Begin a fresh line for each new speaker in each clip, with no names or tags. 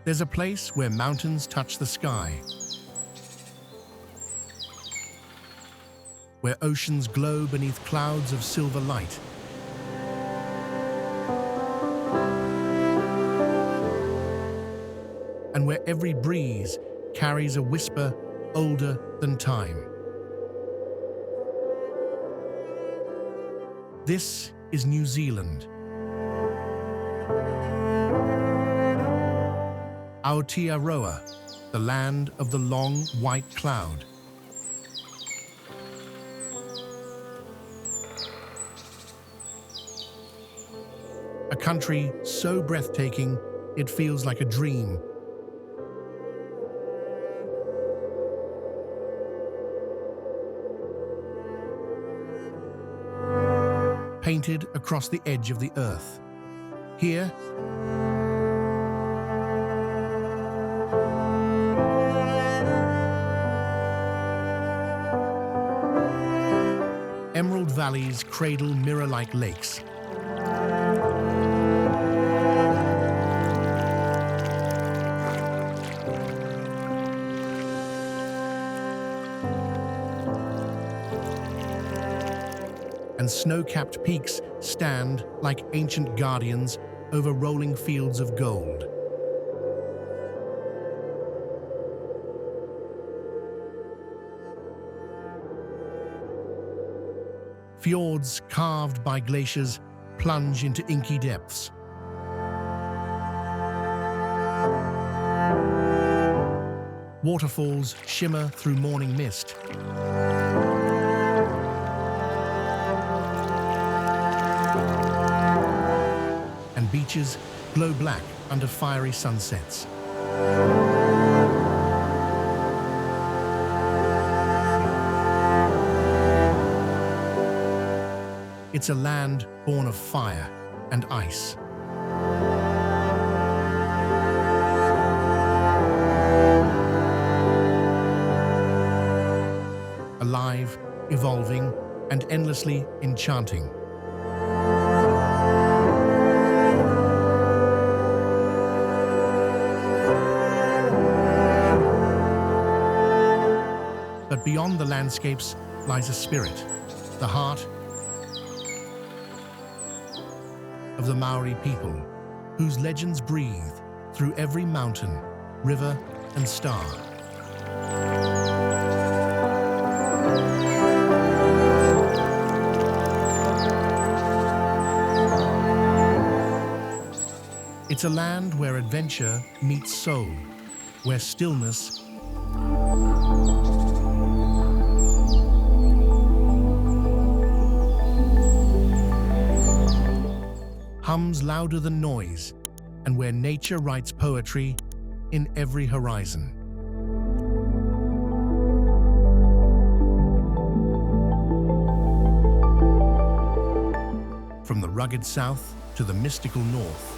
There's a place where mountains touch the sky, where oceans glow beneath clouds of silver light. And where every breeze carries a whisper older than time. This is New Zealand. Aotearoa, the land of the long white cloud. A country so breathtaking, it feels like a dream. Painted across the edge of the earth. Here, emerald valleys cradle mirror-like lakes. And snow-capped peaks stand like ancient guardians over rolling fields of gold. Fjords carved by glaciers plunge into inky depths. Waterfalls shimmer through morning mist. And beaches glow black under fiery sunsets. It's a land born of fire and ice. Alive, evolving, and endlessly enchanting. But beyond the landscapes lies a spirit, the heart of the Maori people, whose legends breathe through every mountain, river, and star. It's a land where adventure meets soul, where stillness hums louder than noise, and where nature writes poetry in every horizon. From the rugged south to the mystical north.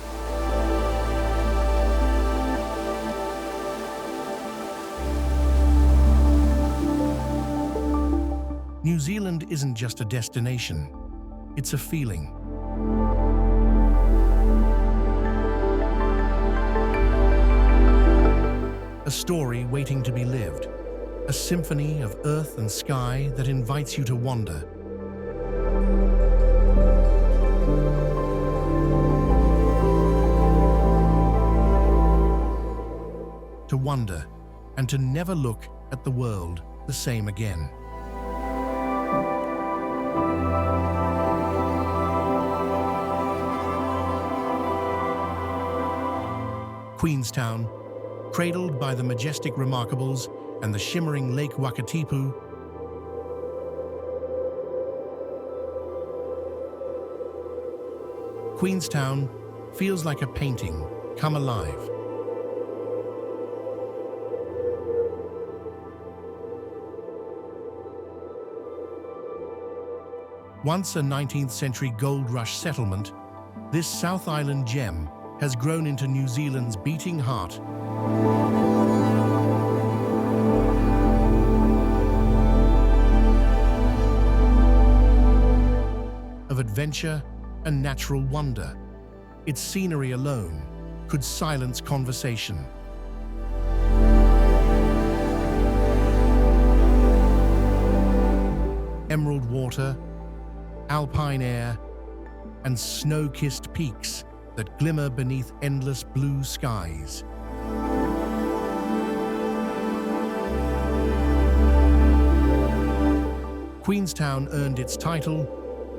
New Zealand isn't just a destination, it's a feeling. A story waiting to be lived, a symphony of earth and sky that invites you to wander. To wonder, and to never look at the world the same again. Queenstown, cradled by the majestic Remarkables and the shimmering Lake Wakatipu, Queenstown feels like a painting come alive. Once a 19th century gold rush settlement, this South Island gem has grown into New Zealand's beating heart. Of adventure and natural wonder, its scenery alone could silence conversation. emerald water, alpine air, and snow-kissed peaks that glimmer beneath endless blue skies. Queenstown earned its title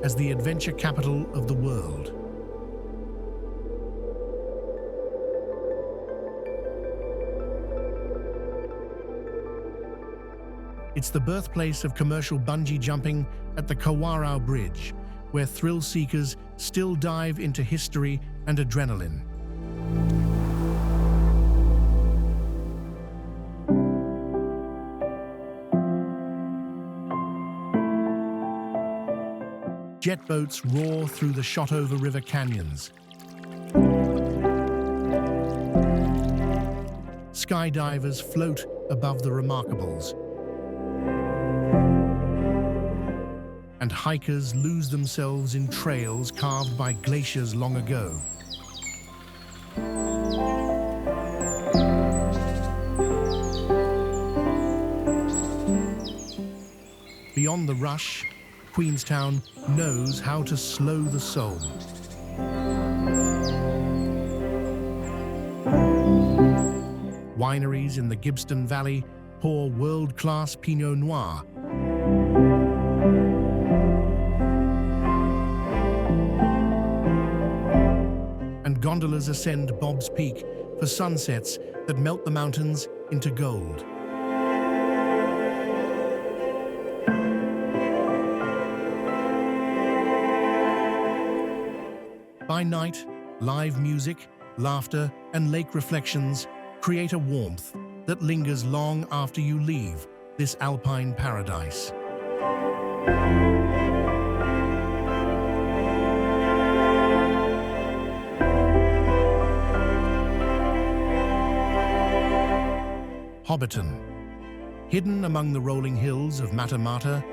as the adventure capital of the world. It's the birthplace of commercial bungee jumping at the Kawarau Bridge, where thrill seekers still dive into history and adrenaline. Jet boats roar through the Shotover River canyons. Skydivers float above the Remarkables. And hikers lose themselves in trails carved by glaciers long ago. Beyond the rush, Queenstown knows how to slow the soul. Wineries in the Gibbston Valley pour world-class Pinot Noir. And gondolas ascend Bob's Peak for sunsets that melt the mountains into gold. By night, live music, laughter, and lake reflections create a warmth that lingers long after you leave this alpine paradise. Hobbiton, hidden among the rolling hills of Matamata,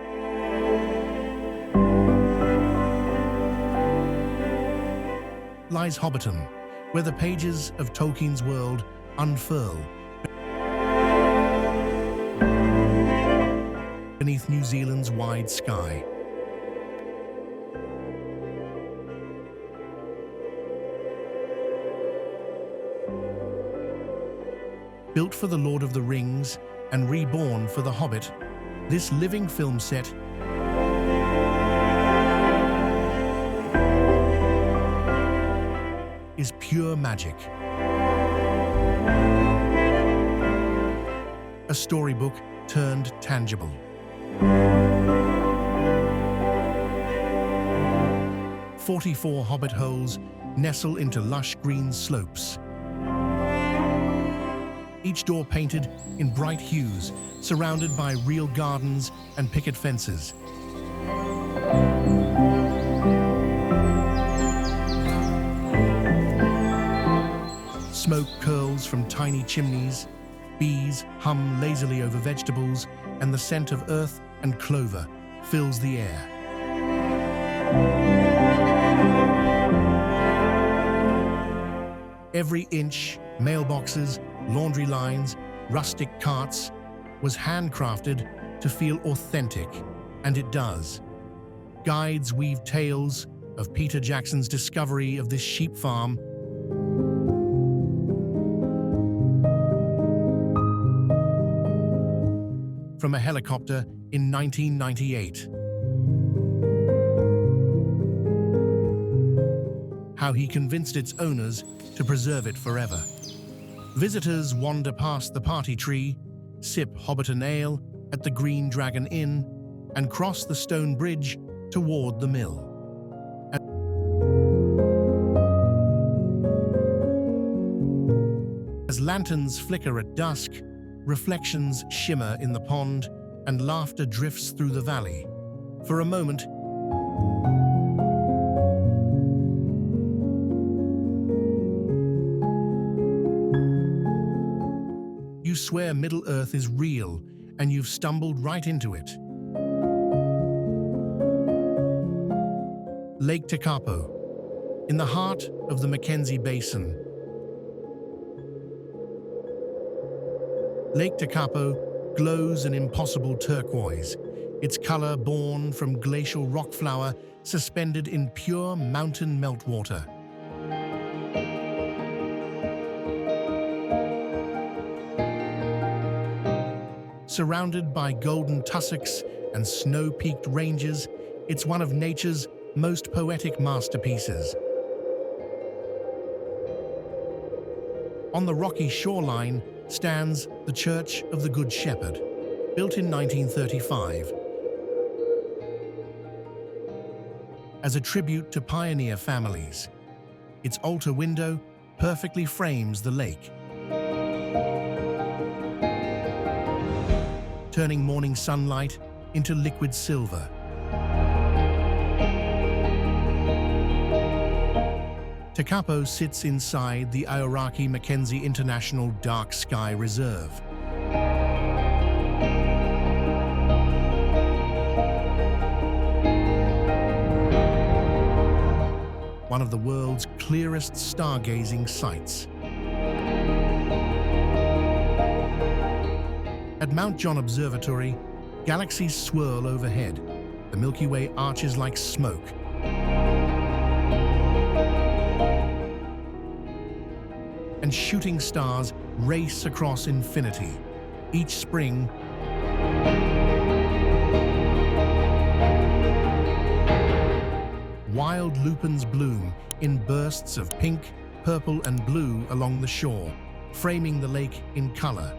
lies Hobbiton, where the pages of Tolkien's world unfurl beneath New Zealand's wide sky. Built for the Lord of the Rings and reborn for The Hobbit, this living film set is pure magic. A storybook turned tangible. "44 hobbit holes nestle into lush green slopes. Each door painted in bright hues, surrounded by real gardens and picket fences. Smoke curls from tiny chimneys, bees hum lazily over vegetables, and the scent of earth and clover fills the air. Every inch, mailboxes, laundry lines, rustic carts, was handcrafted to feel authentic, and it does. Guides weave tales of Peter Jackson's discovery of this sheep farm, from a helicopter in 1998. How he convinced its owners to preserve it forever. Visitors wander past the party tree, sip Hobbiton ale at the Green Dragon Inn, and cross the stone bridge toward the mill. As lanterns flicker at dusk, reflections shimmer in the pond, and laughter drifts through the valley. For a moment, you swear Middle-earth is real, and you've stumbled right into it. Lake Tekapo, in the heart of the Mackenzie Basin. Lake Tekapo glows an impossible turquoise, its color born from glacial rock flour suspended in pure mountain meltwater. Surrounded by golden tussocks and snow-peaked ranges, it's one of nature's most poetic masterpieces. On the rocky shoreline stands the Church of the Good Shepherd, built in 1935. As a tribute to pioneer families, its altar window perfectly frames the lake, turning morning sunlight into liquid silver. Tekapo sits inside the Aoraki Mackenzie International Dark Sky Reserve. One of the world's clearest stargazing sites. At Mount John Observatory, galaxies swirl overhead. The Milky Way arches like smoke. And shooting stars race across infinity. Each spring, wild lupins bloom in bursts of pink, purple, and blue along the shore, framing the lake in color.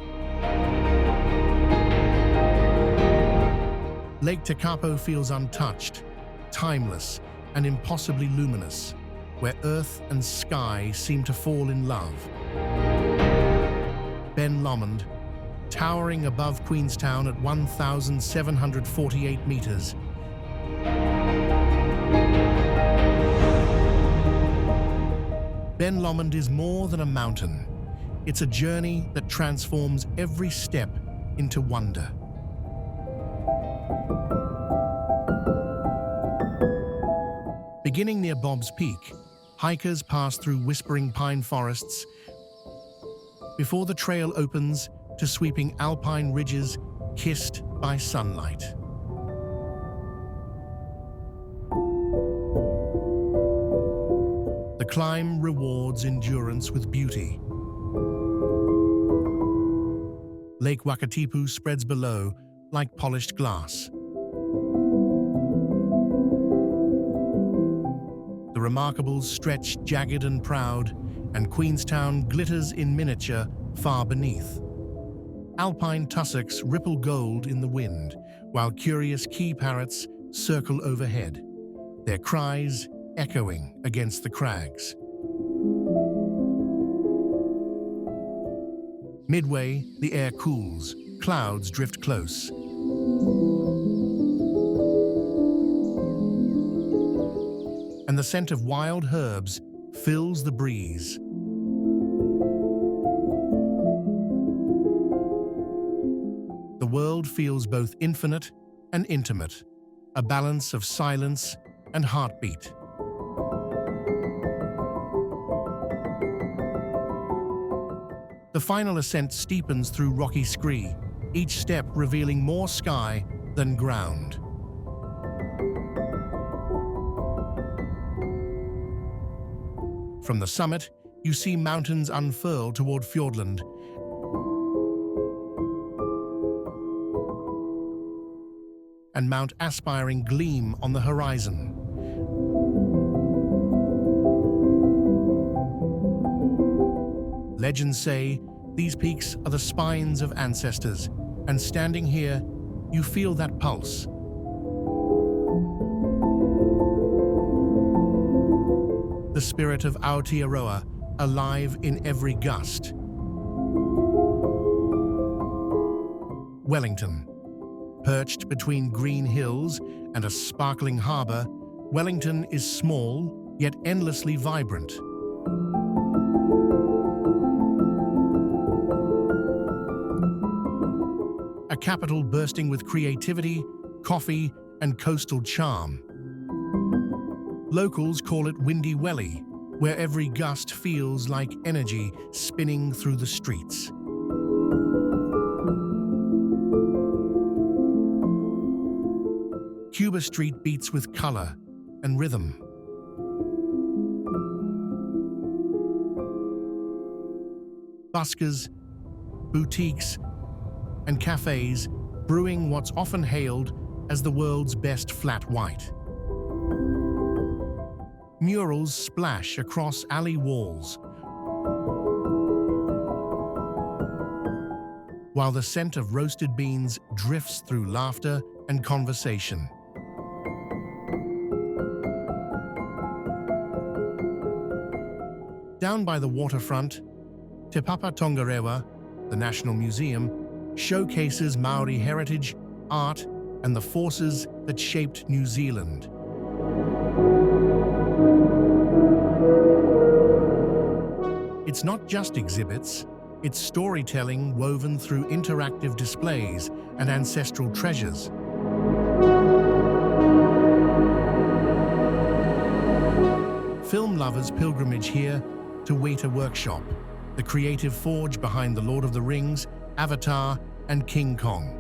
Lake Tekapo feels untouched, timeless, and impossibly luminous, where earth and sky seem to fall in love. Ben Lomond, towering above Queenstown at 1,748 meters. Ben Lomond is more than a mountain. It's a journey that transforms every step into wonder. Beginning near Bob's Peak, hikers pass through whispering pine forests before the trail opens to sweeping alpine ridges kissed by sunlight. The climb rewards endurance with beauty. Lake Wakatipu spreads below like polished glass. The Remarkables stretch jagged and proud, and Queenstown glitters in miniature far beneath. Alpine tussocks ripple gold in the wind, while curious key parrots circle overhead, their cries echoing against the crags. Midway, the air cools, clouds drift close. And the scent of wild herbs fills the breeze. The world feels both infinite and intimate, a balance of silence and heartbeat. The final ascent steepens through rocky scree, each step revealing more sky than ground. From the summit, you see mountains unfurl toward Fiordland, and Mount Aspiring gleam on the horizon. Legends say these peaks are the spines of ancestors, and standing here, you feel that pulse. The spirit of Aotearoa, alive in every gust. Wellington. Perched between green hills and a sparkling harbour, Wellington is small, yet endlessly vibrant. A capital bursting with creativity, coffee, and coastal charm. Locals call it Windy Welly, where every gust feels like energy spinning through the streets. Cuba Street beats with color and rhythm. Buskers, boutiques, and cafes brewing what's often hailed as the world's best flat white. Murals splash across alley walls, while the scent of roasted beans drifts through laughter and conversation. Down by the waterfront, Te Papa Tongarewa, the National Museum, showcases Maori heritage, art, and the forces that shaped New Zealand. It's not just exhibits, it's storytelling woven through interactive displays and ancestral treasures. Film lovers pilgrimage here to Weta Workshop, the creative forge behind The Lord of the Rings, Avatar, and King Kong.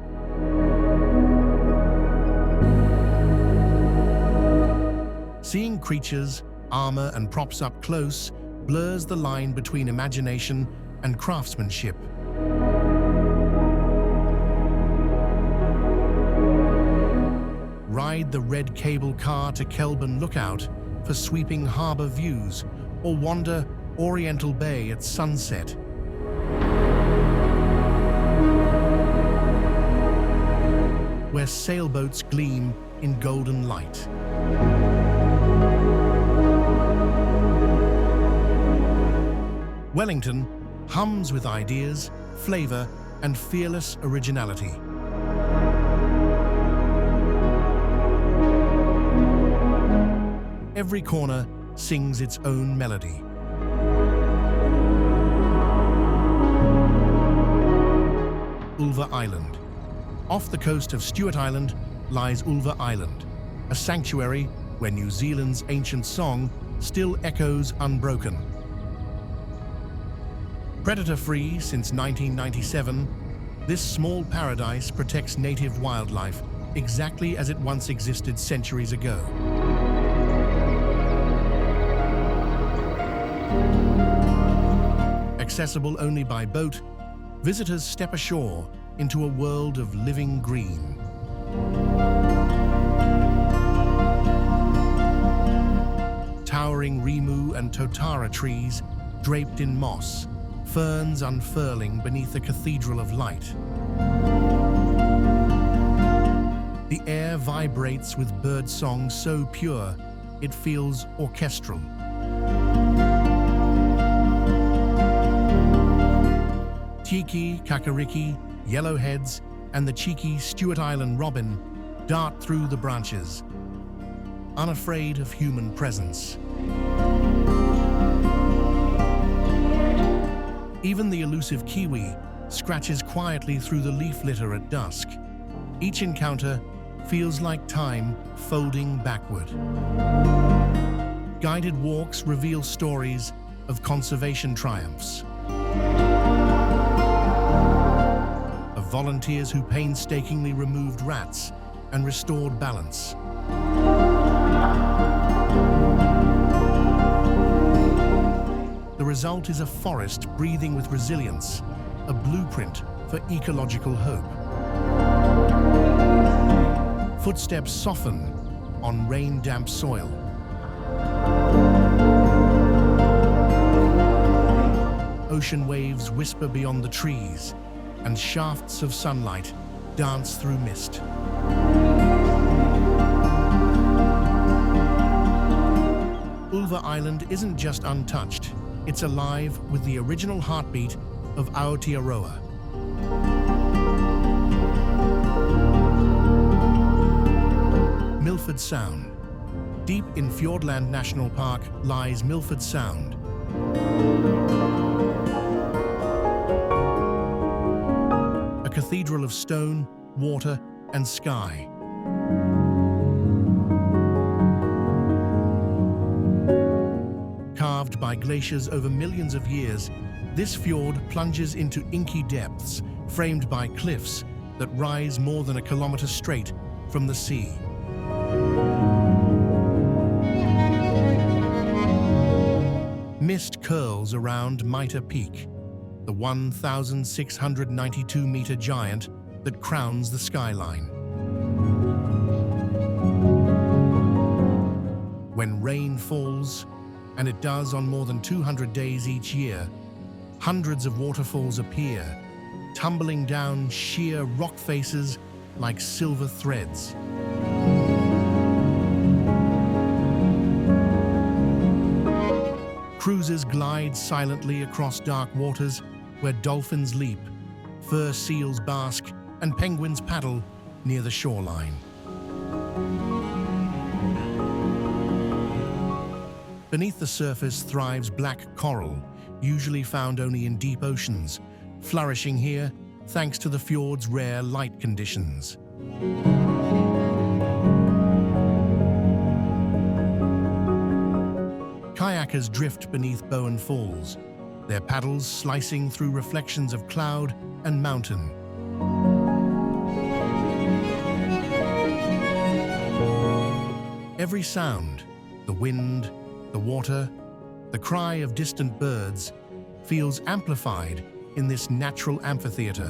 Seeing creatures, armor, and props up close blurs the line between imagination and craftsmanship. Ride the red cable car to Kelburn Lookout for sweeping harbor views, or wander Oriental Bay at sunset. Where sailboats gleam in golden light. Wellington hums with ideas, flavor, and fearless originality. Every corner sings its own melody. Ulva Island. Off the coast of Stewart Island lies Ulva Island, a sanctuary where New Zealand's ancient song still echoes unbroken. Predator-free since 1997, this small paradise protects native wildlife exactly as it once existed centuries ago. Accessible only by boat, visitors step ashore into a world of living green. Towering rimu and totara trees draped in moss, ferns unfurling beneath a cathedral of light. The air vibrates with bird song so pure, it feels orchestral. Tiki, kakariki, yellowheads, and the cheeky Stewart Island robin dart through the branches, unafraid of human presence. Even the elusive kiwi scratches quietly through the leaf litter at dusk. Each encounter feels like time folding backward. Guided walks reveal stories of conservation triumphs, of volunteers who painstakingly removed rats and restored balance. The result is a forest breathing with resilience, a blueprint for ecological hope. Footsteps soften on rain-damp soil. Ocean waves whisper beyond the trees, and shafts of sunlight dance through mist. Ulva Island isn't just untouched, it's alive with the original heartbeat of Aotearoa. Milford Sound. Deep in Fiordland National Park lies Milford Sound. A cathedral of stone, water, and sky. Carved by glaciers over millions of years, this fjord plunges into inky depths, framed by cliffs that rise more than a kilometer straight from the sea. Mist curls around Mitre Peak, the 1,692-meter giant that crowns the skyline. When rain falls, and it does on more than 200 days each year, hundreds of waterfalls appear, tumbling down sheer rock faces like silver threads. Cruisers glide silently across dark waters where dolphins leap, fur seals bask, and penguins paddle near the shoreline. Beneath the surface thrives black coral, usually found only in deep oceans, flourishing here thanks to the fjord's rare light conditions. Kayakers drift beneath Bowen Falls, their paddles slicing through reflections of cloud and mountain. Every sound, the wind, the water, the cry of distant birds, feels amplified in this natural amphitheater.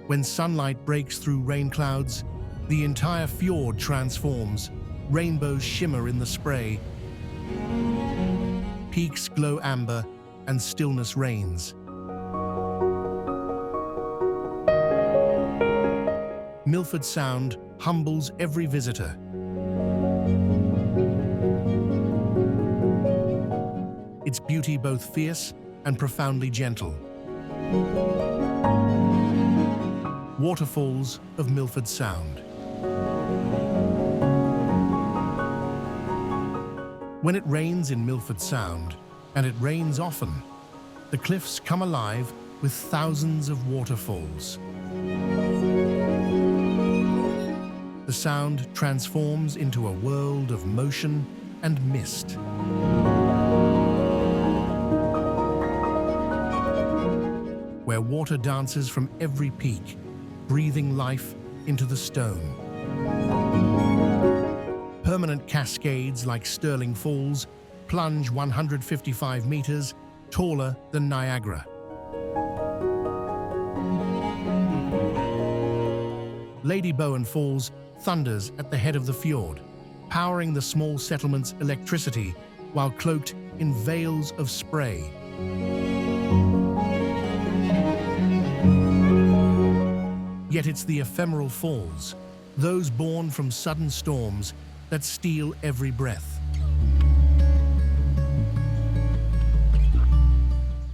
When sunlight breaks through rain clouds, the entire fjord transforms, rainbows shimmer in the spray, peaks glow amber, and stillness reigns. Milford Sound humbles every visitor. Its beauty both fierce and profoundly gentle. Waterfalls of Milford Sound. When it rains in Milford Sound, and it rains often, the cliffs come alive with thousands of waterfalls. The sound transforms into a world of motion and mist. Where water dances from every peak, breathing life into the stone. Permanent cascades like Stirling Falls plunge 155 meters taller than Niagara. Lady Bowen Falls thunders at the head of the fjord, powering the small settlement's electricity while cloaked in veils of spray. Yet it's the ephemeral falls, those born from sudden storms, that steal every breath.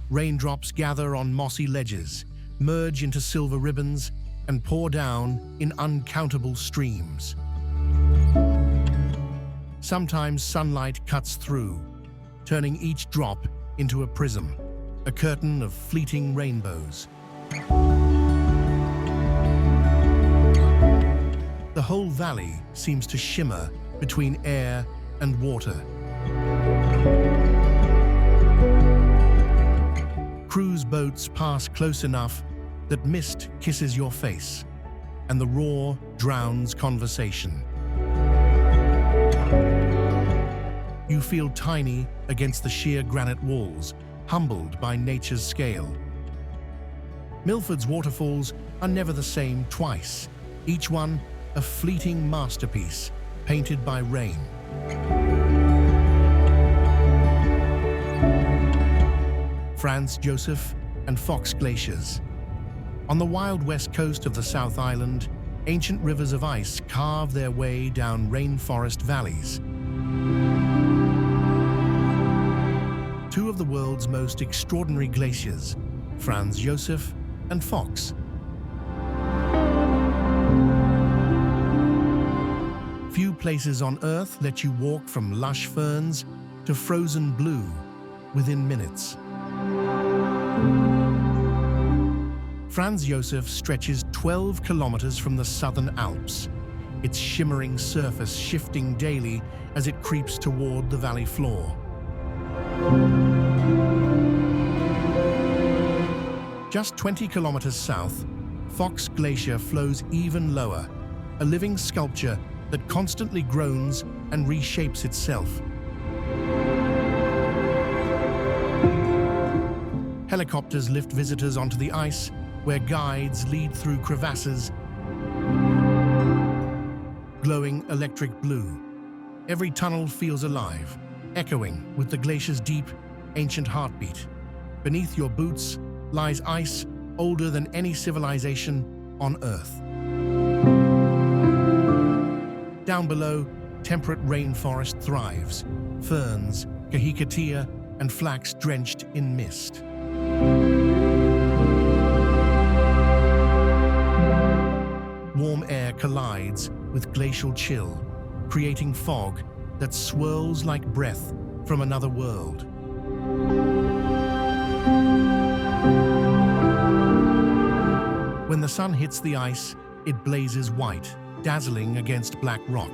Raindrops gather on mossy ledges, merge into silver ribbons, and pour down in uncountable streams. Sometimes sunlight cuts through, turning each drop into a prism, a curtain of fleeting rainbows. The whole valley seems to shimmer between air and water. Cruise boats pass close enough that mist kisses your face, and the roar drowns conversation. You feel tiny against the sheer granite walls, humbled by nature's scale. Milford's waterfalls are never the same twice, each one a fleeting masterpiece painted by rain. Franz Josef and Fox glaciers. On the wild west coast of the South Island, ancient rivers of ice carve their way down rainforest valleys. Two of the world's most extraordinary glaciers, Franz Josef and Fox. Few places on Earth let you walk from lush ferns to frozen blue within minutes. Franz Josef stretches 12 kilometers from the Southern Alps, its shimmering surface shifting daily as it creeps toward the valley floor. Just 20 kilometers south, Fox Glacier flows even lower, a living sculpture that constantly groans and reshapes itself. Helicopters lift visitors onto the ice, where guides lead through crevasses, glowing electric blue. Every tunnel feels alive, echoing with the glacier's deep, ancient heartbeat. Beneath your boots lies ice older than any civilization on Earth. Down below, temperate rainforest thrives, ferns, kahikatea, and flax drenched in mist. Warm air collides with glacial chill, creating fog that swirls like breath from another world. When the sun hits the ice, it blazes white, dazzling against black rock.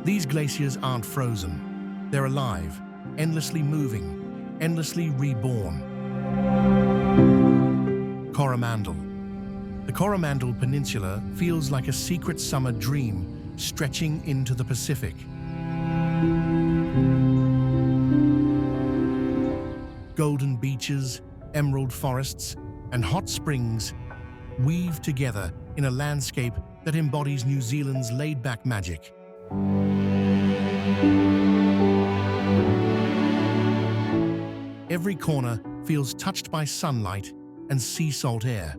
These glaciers aren't frozen. They're alive, endlessly moving, endlessly reborn. Coromandel. The Coromandel Peninsula feels like a secret summer dream stretching into the Pacific. Golden beaches, emerald forests, and hot springs weave together in a landscape that embodies New Zealand's laid-back magic. Every corner feels touched by sunlight and sea salt air.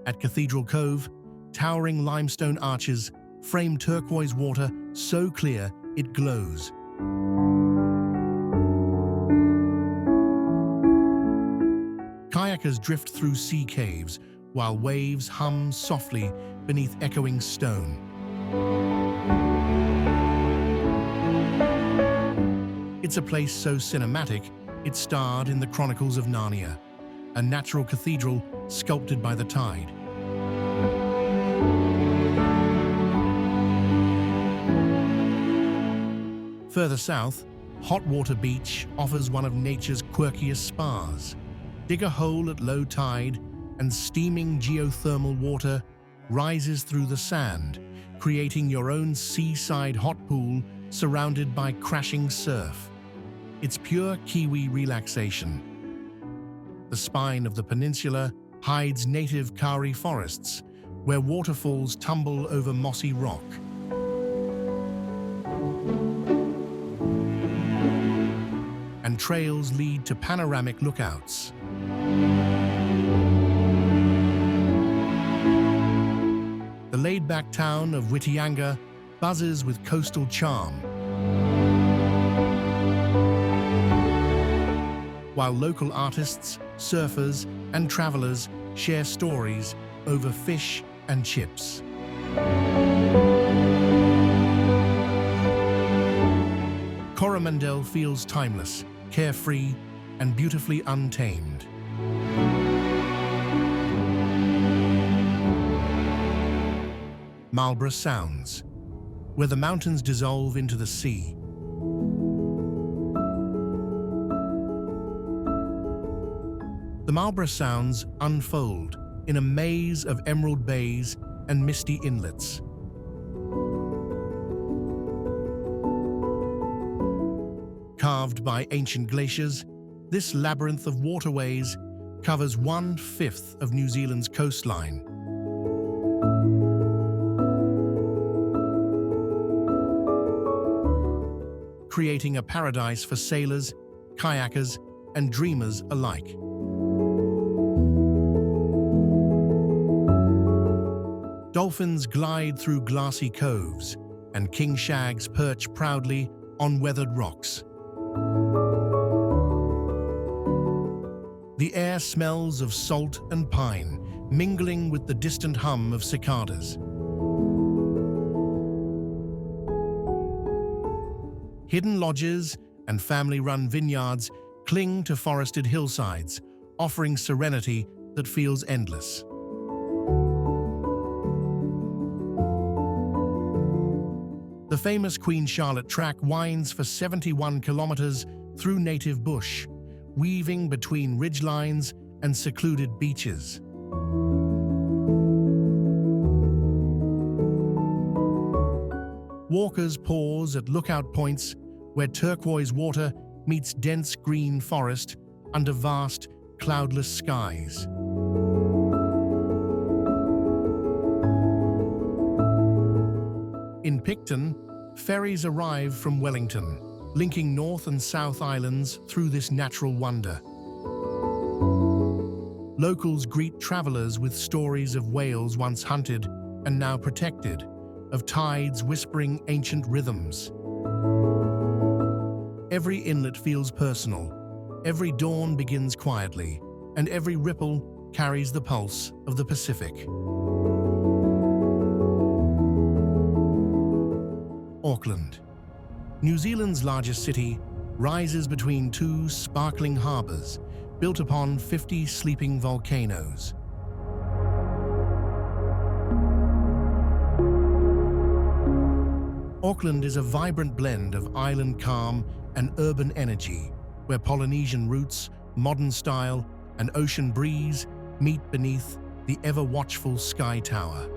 At Cathedral Cove, towering limestone arches frame turquoise water so clear it glows. Kayakers drift through sea caves while waves hum softly beneath echoing stone. It's a place so cinematic, it starred in the Chronicles of Narnia, a natural cathedral sculpted by the tide. Further south, Hotwater Beach offers one of nature's quirkiest spas. Dig a hole at low tide, and steaming geothermal water rises through the sand, creating your own seaside hot pool surrounded by crashing surf. It's pure Kiwi relaxation. The spine of the peninsula hides native Kari forests, where waterfalls tumble over mossy rock. And trails lead to panoramic lookouts. The laid-back town of Whitianga buzzes with coastal charm, while local artists, surfers, and travelers share stories over fish and chips. Coromandel feels timeless, carefree, and beautifully untamed. Marlborough Sounds, where the mountains dissolve into the sea. The Marlborough Sounds unfold in a maze of emerald bays and misty inlets. Carved by ancient glaciers, this labyrinth of waterways covers 1/5 of New Zealand's coastline. Creating a paradise for sailors, kayakers, and dreamers alike. Dolphins glide through glassy coves, and king shags perch proudly on weathered rocks. The air smells of salt and pine, mingling with the distant hum of cicadas. Hidden lodges and family-run vineyards cling to forested hillsides, offering serenity that feels endless. The The famous Queen Charlotte Track winds for 71 kilometers through native bush, weaving between ridgelines and secluded beaches. Walkers pause at lookout points where turquoise water meets dense green forest under vast, cloudless skies. In Picton, ferries arrive from Wellington, linking North and South Islands through this natural wonder. Locals greet travelers with stories of whales once hunted and now protected, of tides whispering ancient rhythms. Every inlet feels personal, every dawn begins quietly, and every ripple carries the pulse of the Pacific. Auckland, New Zealand's largest city, rises between two sparkling harbours built upon 50 sleeping volcanoes. Auckland is a vibrant blend of island calm and urban energy, where Polynesian roots, modern style, and ocean breeze meet beneath the ever-watchful Sky Tower.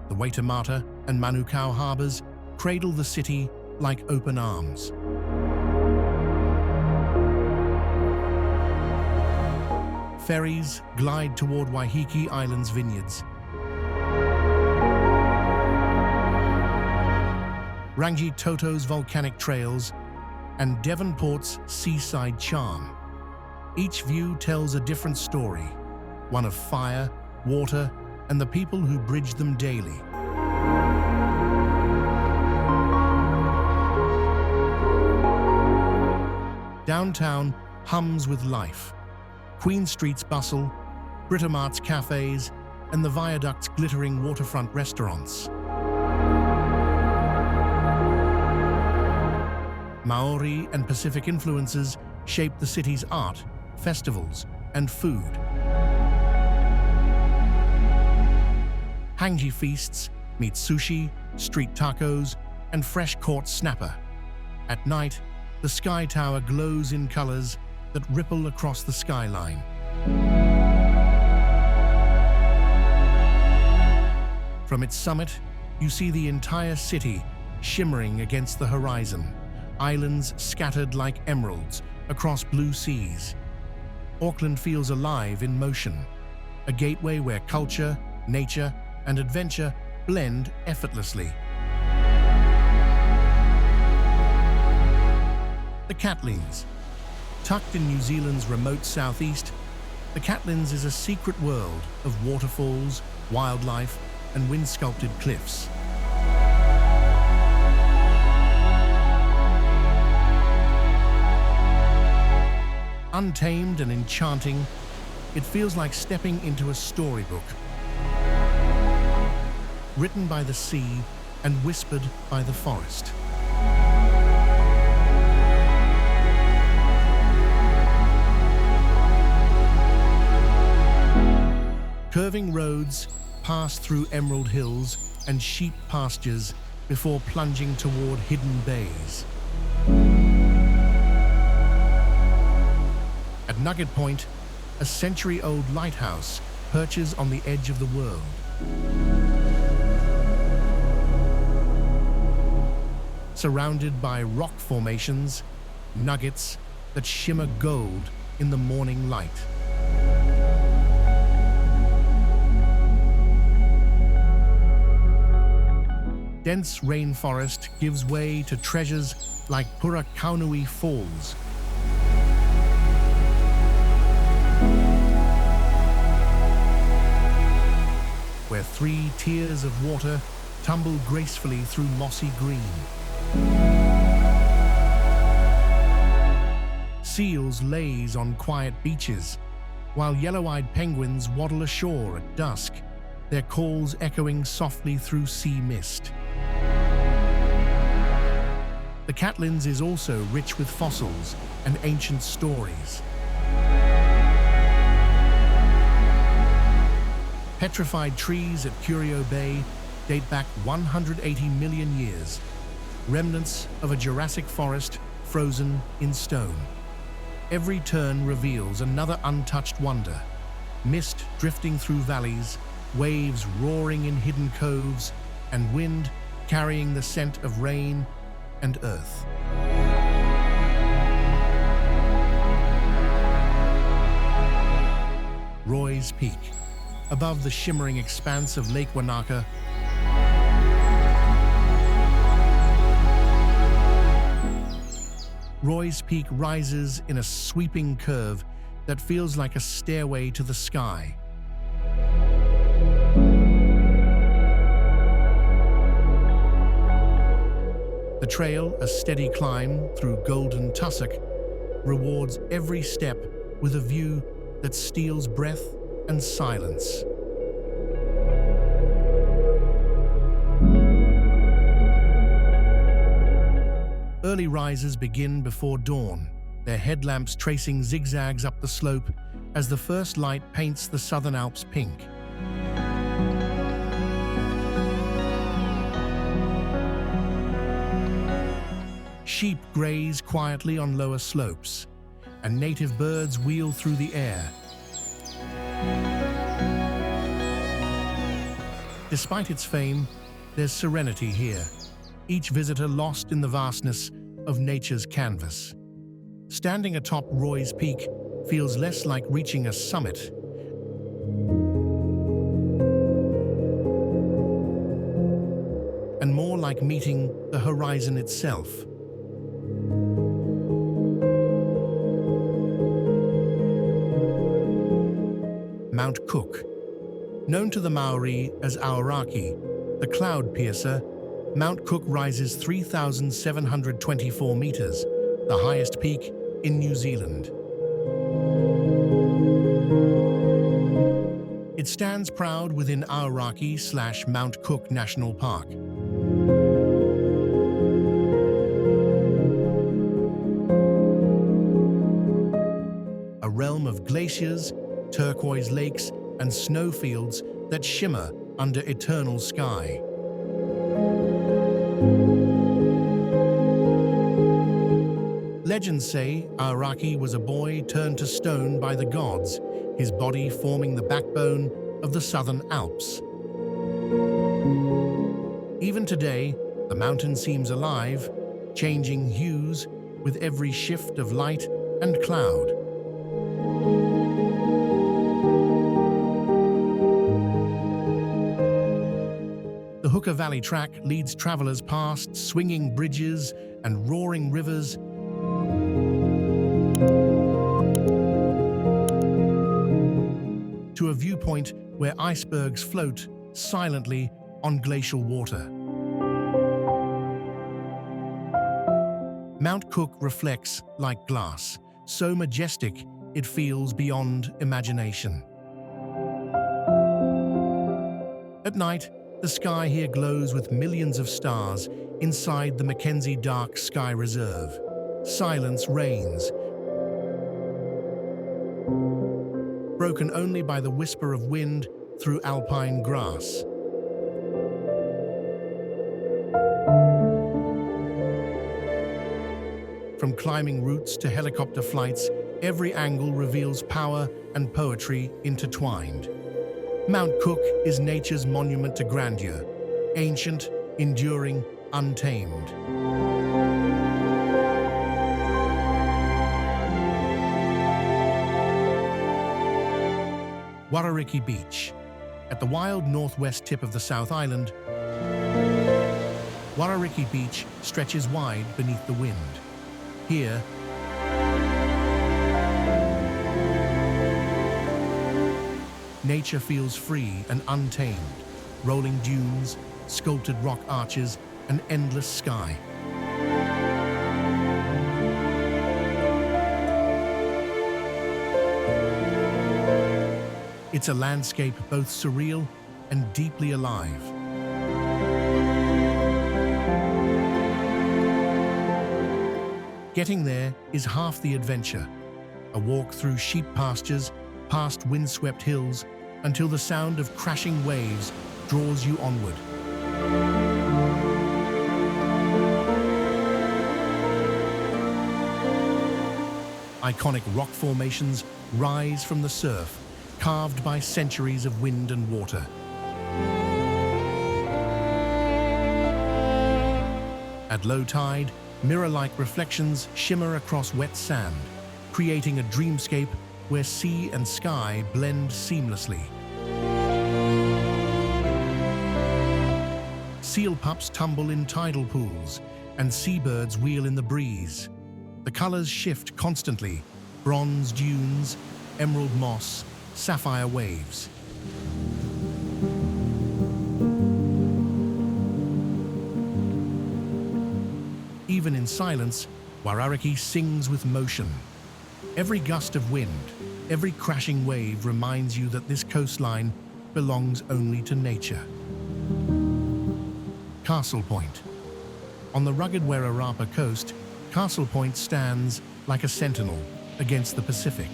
The Waitemata and Manukau harbours cradle the city like open arms. Ferries glide toward Waiheke Island's vineyards. Rangitoto's volcanic trails and Devonport's seaside charm. Each view tells a different story, one of fire, water, and the people who bridge them daily. Downtown hums with life. Queen Street's bustle, Britamart's cafes, and the viaduct's glittering waterfront restaurants. Maori and Pacific influences shape the city's art, festivals, and food. Hangi feasts meet sushi, street tacos, and fresh-caught snapper. At night, the Sky Tower glows in colors that ripple across the skyline. From its summit, you see the entire city shimmering against the horizon, islands scattered like emeralds across blue seas. Auckland feels alive in motion, a gateway where culture, nature, and adventure blend effortlessly. The Catlins. Tucked in New Zealand's remote southeast, the Catlins is a secret world of waterfalls, wildlife, and wind-sculpted cliffs. Untamed and enchanting, it feels like stepping into a storybook. Written by the sea and whispered by the forest. Curving roads pass through emerald hills and sheep pastures before plunging toward hidden bays. At Nugget Point, a century-old lighthouse perches on the edge of the world. Surrounded by rock formations, nuggets that shimmer gold in the morning light. Dense rainforest gives way to treasures like Purakaunui Falls. Where 3 tiers of water tumble gracefully through mossy green. Seals laze on quiet beaches, while yellow-eyed penguins waddle ashore at dusk, their calls echoing softly through sea mist. The Catlins is also rich with fossils and ancient stories. Petrified trees at Curio Bay date back 180 million years, remnants of a Jurassic forest frozen in stone. Every turn reveals another untouched wonder. Mist drifting through valleys, waves roaring in hidden coves, and wind carrying the scent of rain and earth. Roy's Peak, above the shimmering expanse of Lake Wanaka. Roy's Peak rises in a sweeping curve that feels like a stairway to the sky. The trail, a steady climb through golden tussock, rewards every step with a view that steals breath and silence. Early risers begin before dawn, their headlamps tracing zigzags up the slope as the first light paints the Southern Alps pink. Sheep graze quietly on lower slopes, and native birds wheel through the air. Despite its fame, there's serenity here, each visitor lost in the vastness of nature's canvas. Standing atop Roy's Peak feels less like reaching a summit and more like meeting the horizon itself. Mount Cook. Known to the Maori as Aoraki, the cloud piercer, Mount Cook rises 3,724 meters, the highest peak in New Zealand. It stands proud within Aoraki/Mount Cook National Park. A realm of glaciers, turquoise lakes, and snowfields that shimmer under eternal sky. Legends say Aoraki was a boy turned to stone by the gods, his body forming the backbone of the Southern Alps. Even today, the mountain seems alive, changing hues with every shift of light and cloud. The Hooker Valley Track leads travelers past swinging bridges and roaring rivers to a viewpoint where icebergs float silently on glacial water. Mount Cook reflects like glass, so majestic it feels beyond imagination. At night, the sky here glows with millions of stars inside the Mackenzie Dark Sky Reserve. Silence reigns, broken only by the whisper of wind through alpine grass. From climbing routes to helicopter flights, every angle reveals power and poetry intertwined. Mount Cook is nature's monument to grandeur, ancient, enduring, untamed. Wharariki Beach. At the wild northwest tip of the South Island, Wharariki Beach stretches wide beneath the wind. Here, nature feels free and untamed, rolling dunes, sculpted rock arches, an endless sky. It's a landscape both surreal and deeply alive. Getting there is half the adventure. A walk through sheep pastures, past windswept hills, until the sound of crashing waves draws you onward. Iconic rock formations rise from the surf, carved by centuries of wind and water. At low tide, mirror-like reflections shimmer across wet sand, creating a dreamscape where sea and sky blend seamlessly. Seal pups tumble in tidal pools, and seabirds wheel in the breeze. The colors shift constantly: bronze dunes, emerald moss, sapphire waves. Even in silence, Wharariki sings with motion. Every gust of wind, every crashing wave reminds you that this coastline belongs only to nature. Castlepoint. On the rugged Whararapa coast, Castlepoint stands like a sentinel against the Pacific.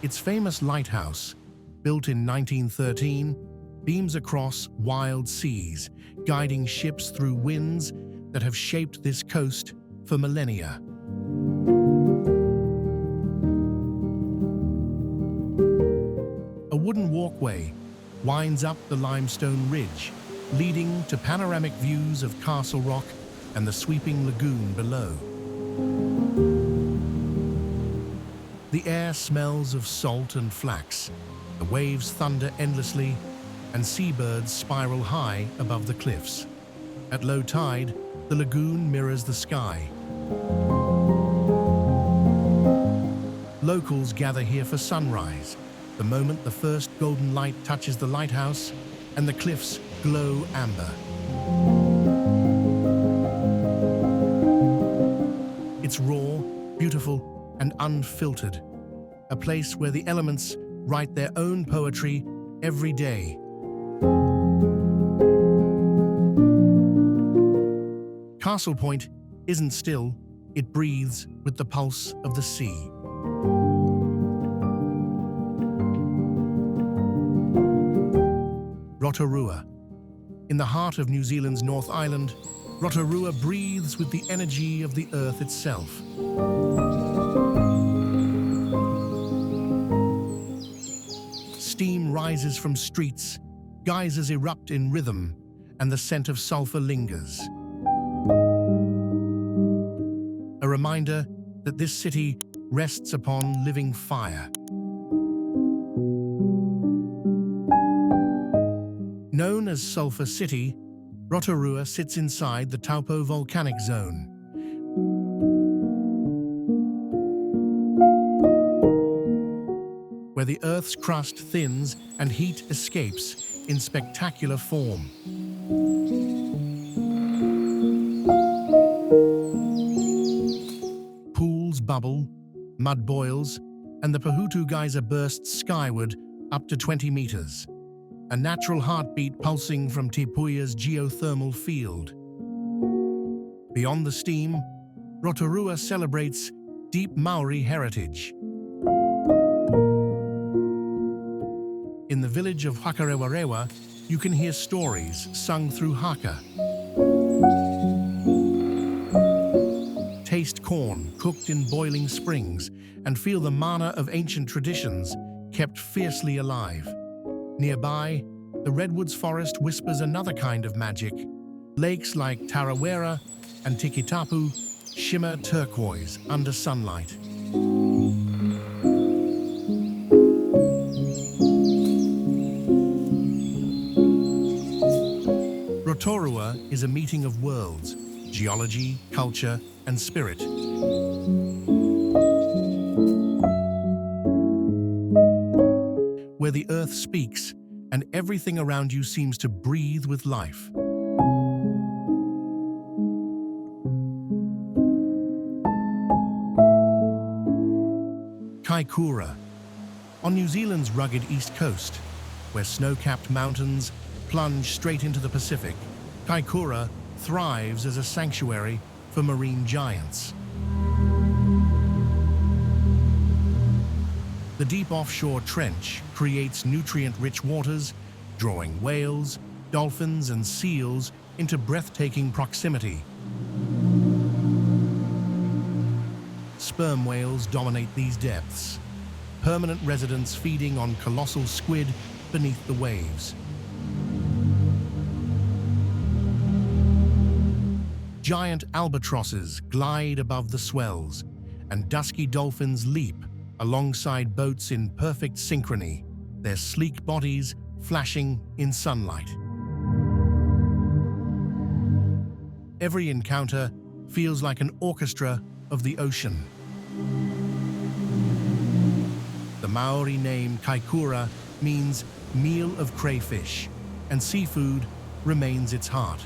Its famous lighthouse, built in 1913, beams across wild seas, guiding ships through winds that have shaped this coast for millennia. A wooden walkway winds up the limestone ridge, leading to panoramic views of Castle Rock and the sweeping lagoon below. The air smells of salt and flax, the waves thunder endlessly, and seabirds spiral high above the cliffs. At low tide, the lagoon mirrors the sky. Locals gather here for sunrise, the moment the first golden light touches the lighthouse and the cliffs glow amber. It's raw, beautiful, and unfiltered, a place where the elements write their own poetry every day. Castlepoint isn't still, it breathes with the pulse of the sea. Rotorua. In the heart of New Zealand's North Island, Rotorua breathes with the energy of the earth itself. Steam rises from streets, geysers erupt in rhythm, and the scent of sulfur lingers. A reminder that this city rests upon living fire. Known as Sulphur City, Rotorua sits inside the Taupo volcanic zone. Where the Earth's crust thins and heat escapes in spectacular form. Pools bubble, mud boils, and the Pahutu geyser bursts skyward up to 20 meters. A natural heartbeat pulsing from Te Puia's geothermal field. Beyond the steam, Rotorua celebrates deep Maori heritage. In the village of Hakarewarewa, you can hear stories sung through haka. Taste corn cooked in boiling springs and feel the mana of ancient traditions kept fiercely alive. Nearby, the redwoods forest whispers another kind of magic. Lakes like Tarawera and Tikitapu shimmer turquoise under sunlight. Rotorua is a meeting of worlds, geology, culture, and spirit. Where the earth speaks and everything around you seems to breathe with life. Kaikoura. On New Zealand's rugged east coast, where snow-capped mountains plunge straight into the Pacific, Kaikoura thrives as a sanctuary for marine giants. The deep offshore trench creates nutrient-rich waters, drawing whales, dolphins, and seals into breathtaking proximity. Sperm whales dominate these depths, permanent residents feeding on colossal squid beneath the waves. Giant albatrosses glide above the swells, and dusky dolphins leap alongside boats in perfect synchrony, their sleek bodies flashing in sunlight. Every encounter feels like an orchestra of the ocean. The Maori name Kaikura means meal of crayfish, and seafood remains its heart.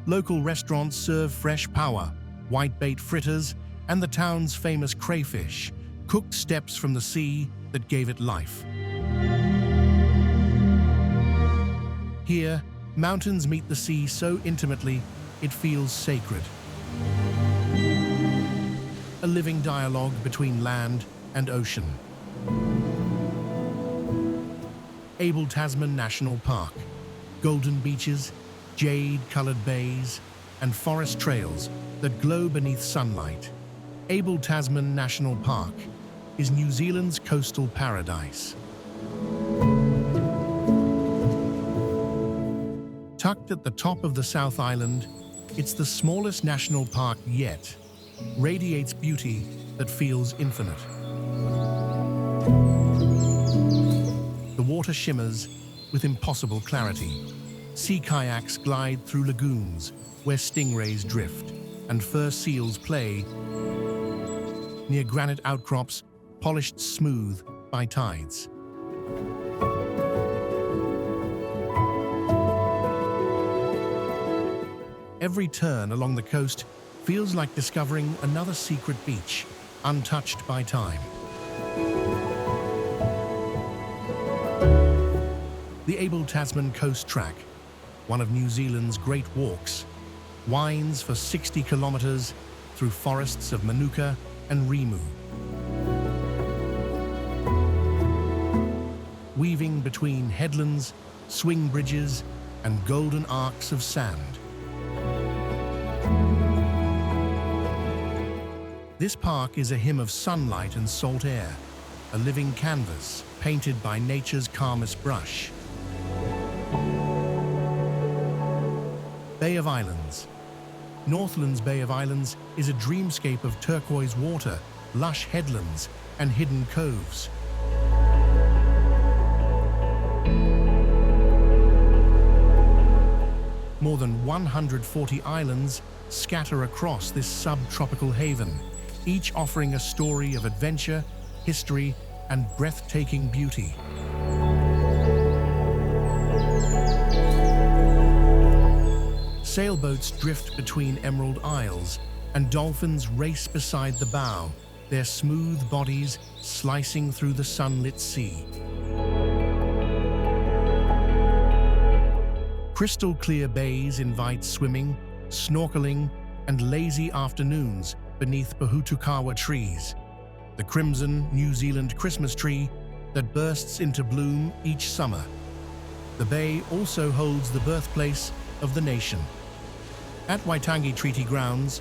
Local restaurants serve fresh power, whitebait fritters, and the town's famous crayfish, cooked steps from the sea that gave it life. Here, mountains meet the sea so intimately, it feels sacred. A living dialogue between land and ocean. Abel Tasman National Park. Golden beaches, jade-colored bays, and forest trails that glow beneath sunlight. Abel Tasman National Park is New Zealand's coastal paradise. Tucked at the top of the South Island, it's the smallest national park yet, radiates beauty that feels infinite. The water shimmers with impossible clarity. Sea kayaks glide through lagoons where stingrays drift and fur seals play near granite outcrops polished smooth by tides. Every turn along the coast feels like discovering another secret beach, untouched by time. The Abel Tasman Coast Track, one of New Zealand's great walks, winds for 60 kilometres through forests of manuka and rimu. Weaving between headlands, swing bridges, and golden arcs of sand. This park is a hymn of sunlight and salt air, a living canvas painted by nature's calmest brush. Bay of Islands. Northland's Bay of Islands is a dreamscape of turquoise water, lush headlands, and hidden coves. More than 140 islands scatter across this subtropical haven, each offering a story of adventure, history, and breathtaking beauty. Sailboats drift between emerald isles, and dolphins race beside the bow, their smooth bodies slicing through the sunlit sea. Crystal-clear bays invite swimming, snorkeling, and lazy afternoons beneath Pohutukawa trees, the crimson New Zealand Christmas tree that bursts into bloom each summer. The bay also holds the birthplace of the nation. At Waitangi Treaty Grounds,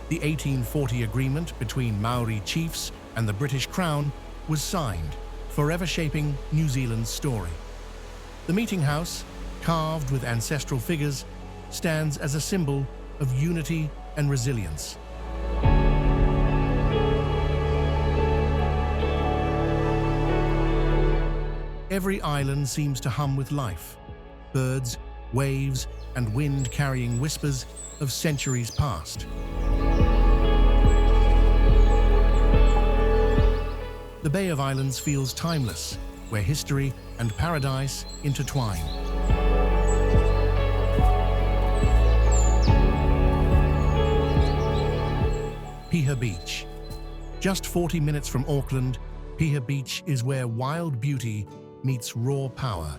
the 1840 agreement between Maori chiefs and the British Crown was signed, forever shaping New Zealand's story. The meeting house, carved with ancestral figures, stands as a symbol of unity and resilience. Every island seems to hum with life. Birds, waves, and wind carrying whispers of centuries past. The Bay of Islands feels timeless, where history and paradise intertwine. Piha Beach. Just 40 minutes from Auckland, Piha Beach is where wild beauty meets raw power.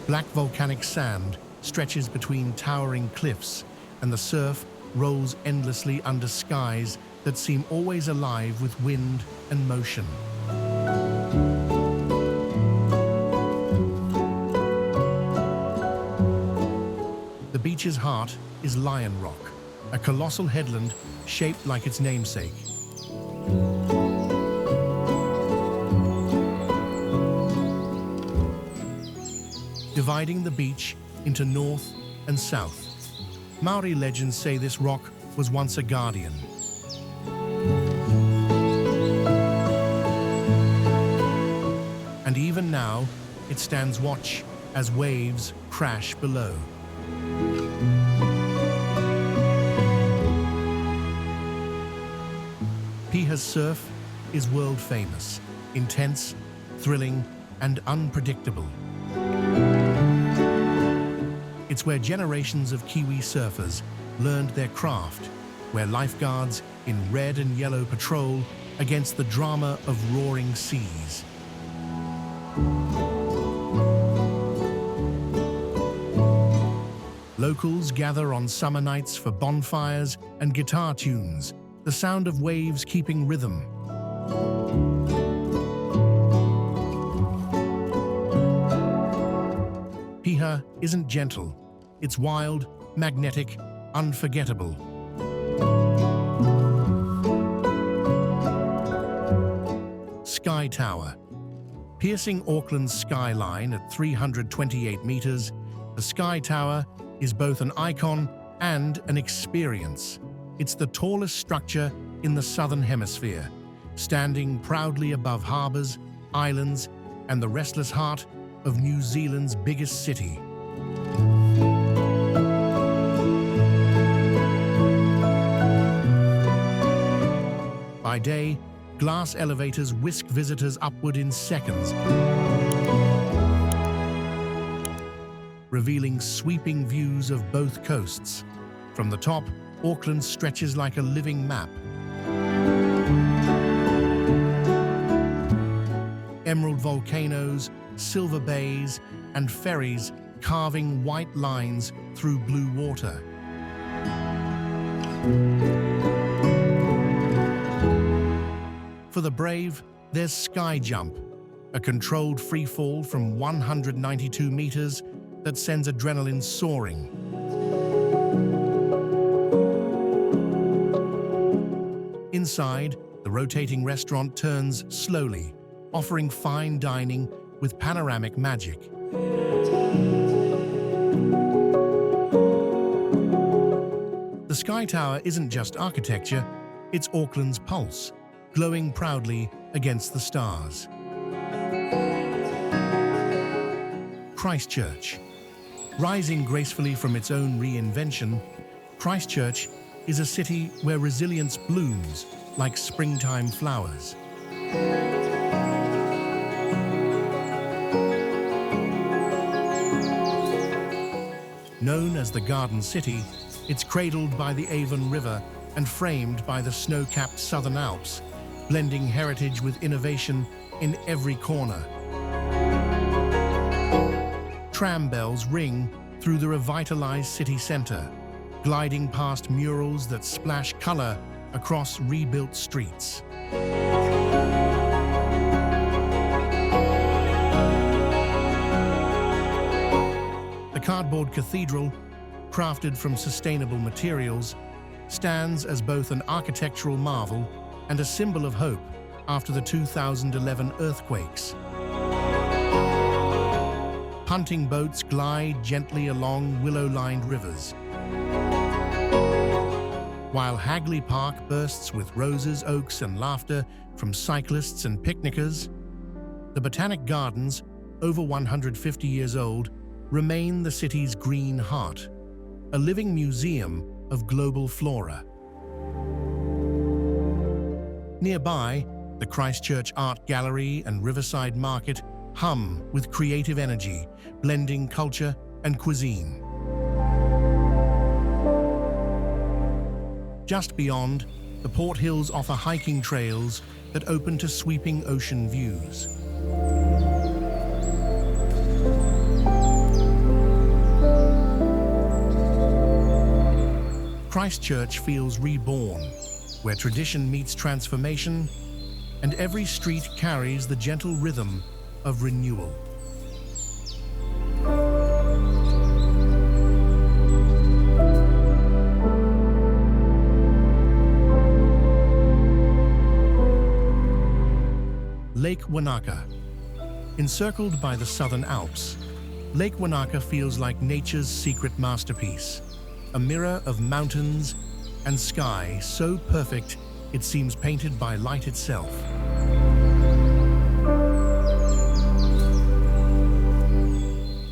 Black volcanic sand stretches between towering cliffs, and the surf rolls endlessly under skies that seem always alive with wind and motion. The beach's heart is Lion Rock, a colossal headland shaped like its namesake. Dividing the beach into north and south. Maori legends say this rock was once a guardian. And even now, it stands watch as waves crash below. Piha's surf is world famous, intense, thrilling, and unpredictable. It's where generations of Kiwi surfers learned their craft, where lifeguards in red and yellow patrol against the drama of roaring seas. Locals gather on summer nights for bonfires and guitar tunes, the sound of waves keeping rhythm. Piha isn't gentle. It's wild, magnetic, unforgettable. Sky Tower. Piercing Auckland's skyline at 328 meters, the Sky Tower is both an icon and an experience. It's the tallest structure in the Southern Hemisphere, standing proudly above harbours, islands, and the restless heart of New Zealand's biggest city. By day, glass elevators whisk visitors upward in seconds, revealing sweeping views of both coasts. From the top, Auckland stretches like a living map. Emerald volcanoes, silver bays, and ferries carving white lines through blue water. For the brave, there's Sky Jump, a controlled freefall from 192 meters that sends adrenaline soaring. Inside, the rotating restaurant turns slowly, offering fine dining with panoramic magic. The Sky Tower isn't just architecture, it's Auckland's pulse, glowing proudly against the stars. Christchurch. Rising gracefully from its own reinvention, Christchurch is a city where resilience blooms like springtime flowers. Known as the Garden City, it's cradled by the Avon River and framed by the snow-capped Southern Alps, blending heritage with innovation in every corner. Tram bells ring through the revitalized city center, gliding past murals that splash color across rebuilt streets. The cardboard cathedral, crafted from sustainable materials, stands as both an architectural marvel and a symbol of hope after the 2011 earthquakes. Punting boats glide gently along willow-lined rivers, while Hagley Park bursts with roses, oaks, and laughter from cyclists and picnickers. The Botanic Gardens, over 150 years old, remain the city's green heart, a living museum of global flora. Nearby, the Christchurch Art Gallery and Riverside Market hum with creative energy, blending culture and cuisine. Just beyond, the Port Hills offer hiking trails that open to sweeping ocean views. Christchurch feels reborn, where tradition meets transformation, and every street carries the gentle rhythm of renewal. Lake Wanaka. Encircled by the Southern Alps, Lake Wanaka feels like nature's secret masterpiece, a mirror of mountains and sky so perfect it seems painted by light itself.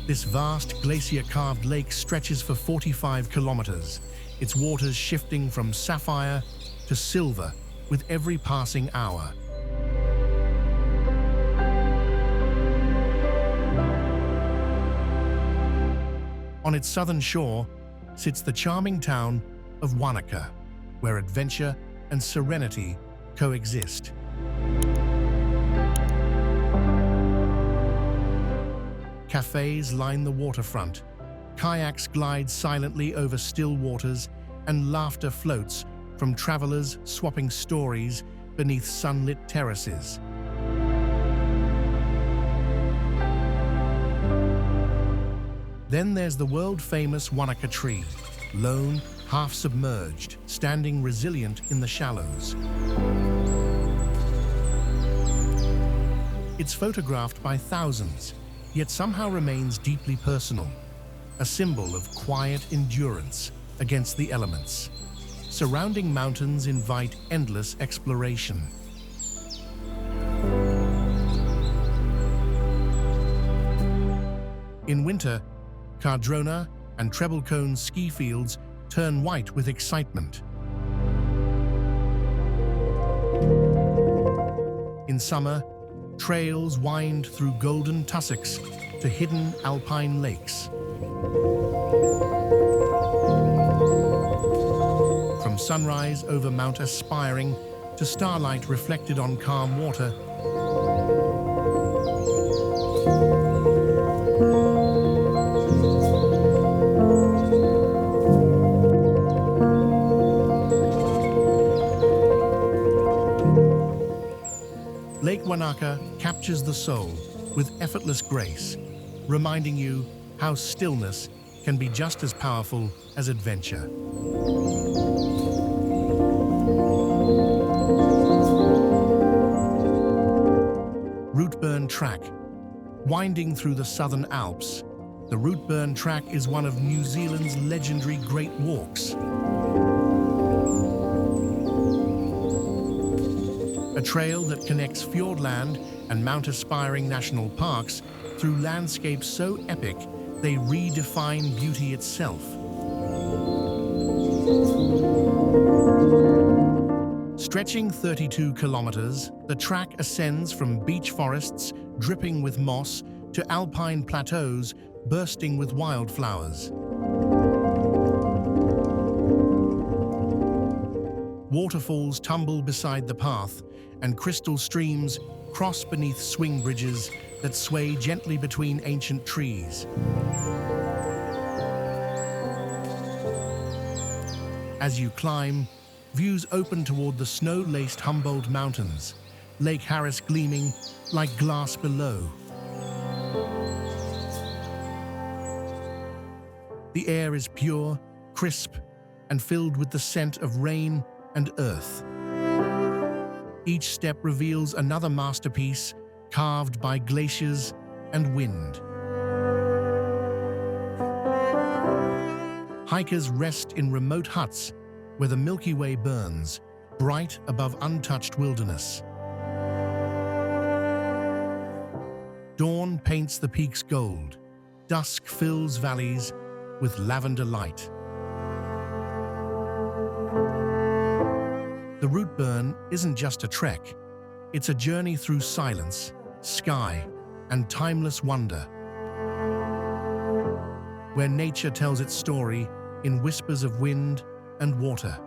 This vast glacier-carved lake stretches for 45 kilometers, its waters shifting from sapphire to silver with every passing hour. On its southern shore sits the charming town of Wanaka, where adventure and serenity coexist. Cafes line the waterfront, kayaks glide silently over still waters, and laughter floats from travelers swapping stories beneath sunlit terraces. Then there's the world-famous Wanaka tree, lone, half-submerged, standing resilient in the shallows. It's photographed by thousands, yet somehow remains deeply personal, a symbol of quiet endurance against the elements. Surrounding mountains invite endless exploration. In winter, Cardrona and Treble Cone ski fields turn white with excitement. In summer, trails wind through golden tussocks to hidden alpine lakes. From sunrise over Mount Aspiring to starlight reflected on calm water, Lake Wanaka captures the soul with effortless grace, reminding you how stillness can be just as powerful as adventure. Routeburn Track. Winding through the Southern Alps, the Routeburn Track is one of New Zealand's legendary Great Walks. A trail that connects Fiordland and Mount Aspiring National Parks through landscapes so epic they redefine beauty itself. Stretching 32 kilometers, the track ascends from beech forests dripping with moss to alpine plateaus bursting with wildflowers. Waterfalls tumble beside the path, and crystal streams cross beneath swing bridges that sway gently between ancient trees. As you climb, views open toward the snow-laced Humboldt Mountains, Lake Harris gleaming like glass below. The air is pure, crisp, and filled with the scent of rain and earth. Each step reveals another masterpiece carved by glaciers and wind. Hikers rest in remote huts where the Milky Way burns, bright above untouched wilderness. Dawn paints the peaks gold. Dusk fills valleys with lavender light. The Routeburn isn't just a trek, it's a journey through silence, sky, and timeless wonder, where nature tells its story in whispers of wind and water.